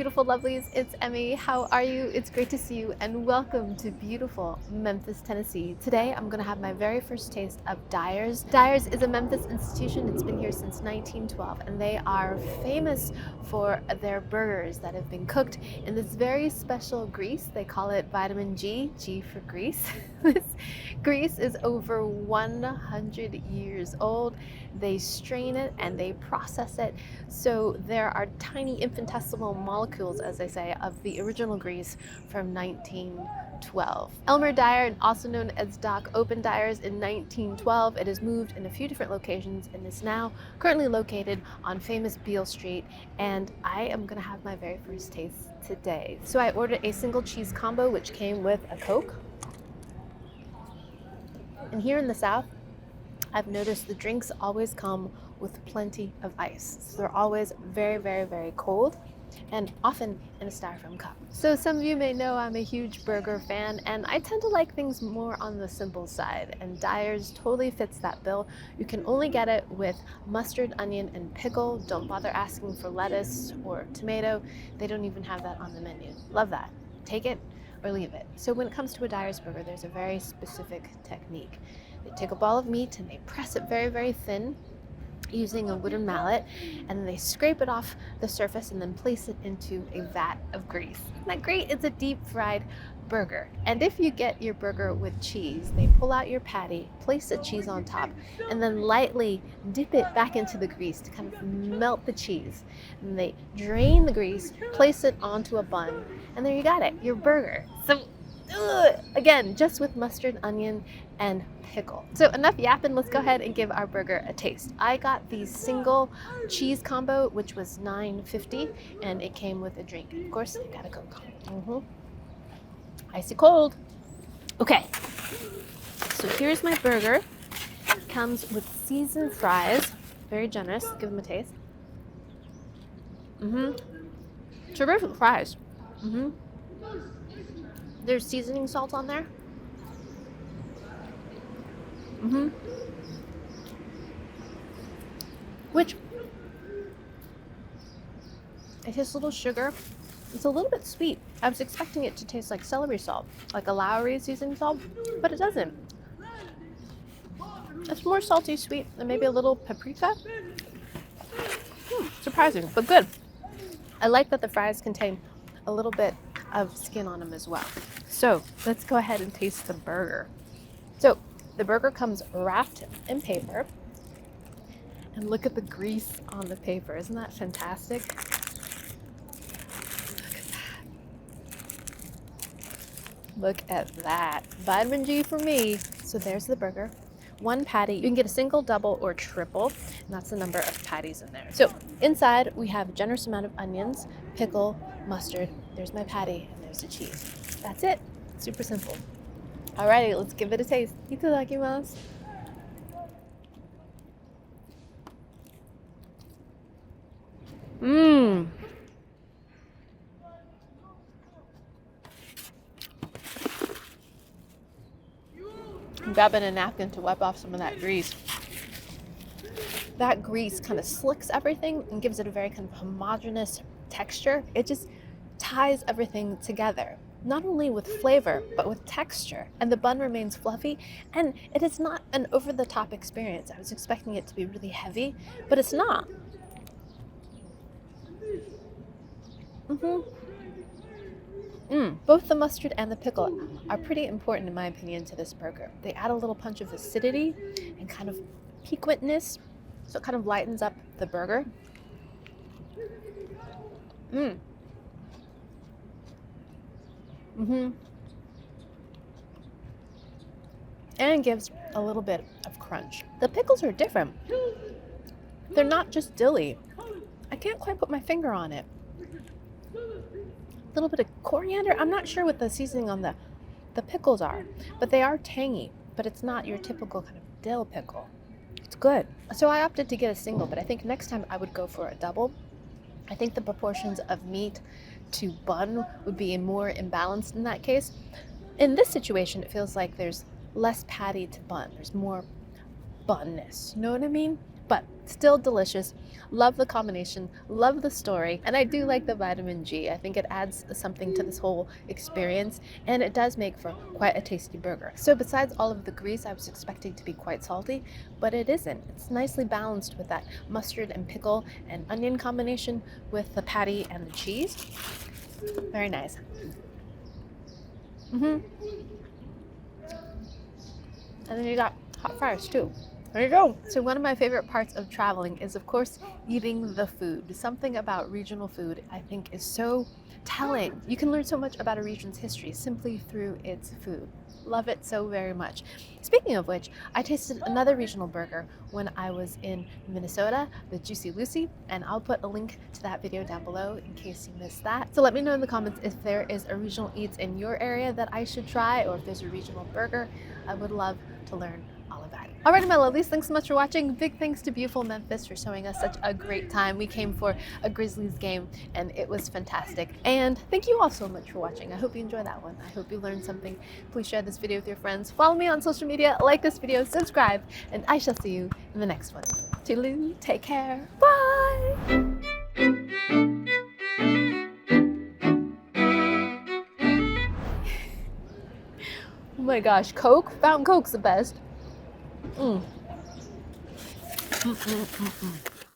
beautiful lovelies, it's Emmy. How are you? It's great to see you and welcome to beautiful Memphis, Tennessee. Today I'm gonna have my very first taste of Dyer's. Dyer's is a Memphis institution. It's been here since 1912 and they are famous for their burgers that have been cooked in this very special grease. They call it vitamin G, G for grease. This grease is over 100 years old. They strain it and they process it. So there are tiny infinitesimal molecules, as they say, of the original grease from 1912. Elmer Dyer, also known as Doc, opened Dyer's in 1912. It has moved in a few different locations and is now currently located on famous Beale Street. And I am gonna have my very first taste today. So I ordered a single cheese combo, which came with a Coke. And here in the South, I've noticed the drinks always come with plenty of ice. So they're always very, very, very cold and often in a styrofoam cup. So some of you may know I'm a huge burger fan and I tend to like things more on the simple side, and Dyer's totally fits that bill. You can only get it with mustard, onion, and pickle. Don't bother asking for lettuce or tomato. They don't even have that on the menu. Love that. Take it or leave it. So when it comes to a Dyer's burger, there's a very specific technique. They take a ball of meat and they press it very, very thin using a wooden mallet, and then they scrape it off the surface and then place it into a vat of grease. Isn't that great? It's a deep fried burger. And if you get your burger with cheese, they pull out your patty, place the cheese on top, and then lightly dip it back into the grease to kind of melt the cheese. And they drain the grease, place it onto a bun, and there you got it, your burger. So again, just with mustard, onion, and pickle. So enough yapping, let's go ahead and give our burger a taste. I got the single cheese combo, which was $9.50, and it came with a drink. Of course, I got a Coke. Icy cold. Okay, so here's my burger. It comes with seasoned fries, very generous. Give them a taste. Terrific fries. There's seasoning salt on there. Which, it tastes a little sugar. It's a little bit sweet. I was expecting it to taste like celery salt, like a Lowry seasoning salt, but it doesn't. It's more salty sweet and maybe a little paprika. Surprising, but good. I like that the fries contain a little bit of skin on them as well. So let's go ahead and taste the burger. So the burger comes wrapped in paper, and look at the grease on the paper. Isn't that fantastic? Look at that. Vitamin G for me. So there's the burger. One patty. You can get a single, double, or triple, and that's the number of patties in there. So inside we have a generous amount of onions, pickle, mustard. There's my patty, and there's the cheese. That's it. Super simple. Alrighty, let's give it a taste. Itadakimasu. I'm grabbing a napkin to wipe off some of that grease. That grease kind of slicks everything and gives it a very kind of homogeneous texture. It just ties everything together, not only with flavor, but with texture. And the bun remains fluffy, and it is not an over-the-top experience. I was expecting it to be really heavy, but it's not. Both the mustard and the pickle are pretty important, in my opinion, to this burger. They add a little punch of acidity and kind of piquantness, so it kind of lightens up the burger. And gives a little bit of crunch. The pickles are different. They're not just dilly. I can't quite put my finger on it. A little bit of coriander. I'm not sure what the seasoning on the pickles are, but they are tangy, but it's not your typical kind of dill pickle. It's good. So I opted to get a single, but I think next time I would go for a double. I think the proportions of meat to bun would be more imbalanced in that case. In this situation, it feels like there's less patty to bun. There's more bunness. You know what I mean? but still delicious. Love the combination, love the story, and I do like the vitamin G. I think it adds something to this whole experience, and it does make for quite a tasty burger. So besides all of the grease, I was expecting to be quite salty, but it isn't. It's nicely balanced with that mustard and pickle and onion combination with the patty and the cheese. Very nice. And then you got hot fries too. There you go. So one of my favorite parts of traveling is, of course, eating the food. Something about regional food I think is so telling. You can learn so much about a region's history simply through its food. Love it so very much. Speaking of which, I tasted another regional burger when I was in Minnesota with Juicy Lucy, and I'll put a link to that video down below in case you missed that. So let me know in the comments if there is a regional eats in your area that I should try, or if there's a regional burger. I would love to learn all about it. Alright, my lovelies, thanks so much for watching. Big thanks to beautiful Memphis for showing us such a great time. We came for a Grizzlies game and it was fantastic. And thank you all so much for watching. I hope you enjoyed that one. I hope you learned something. Please share this video with your friends. Follow me on social media, like this video, subscribe, and I shall see you in the next one. Toodaloo, take care, bye! Oh my gosh, Coke? Fountain Coke's the best.